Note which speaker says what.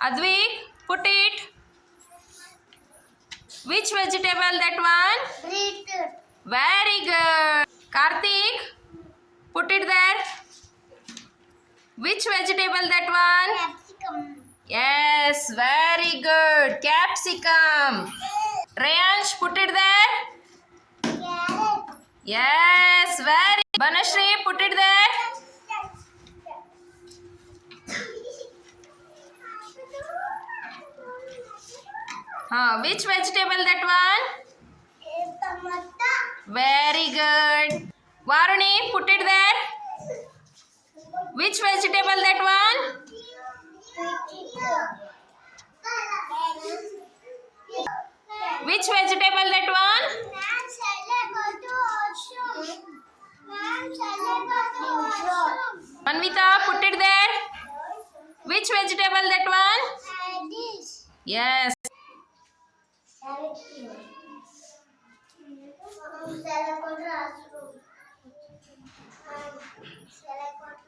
Speaker 1: Advik, put it. Which vegetable that one?
Speaker 2: Beetroot.
Speaker 1: Very good. Karthik, put it there. Which vegetable that one?
Speaker 2: Capsicum.
Speaker 1: Yes, very good. Capsicum. Rayansh, put it there.
Speaker 2: Carrot.
Speaker 1: Yes, very. Banashri, put it there. Which vegetable that one?
Speaker 2: Tomato.
Speaker 1: Very good. Varuni, put it there. Which vegetable that one? Which vegetable that one? Manvita, put it there. Which vegetable that one? Yes.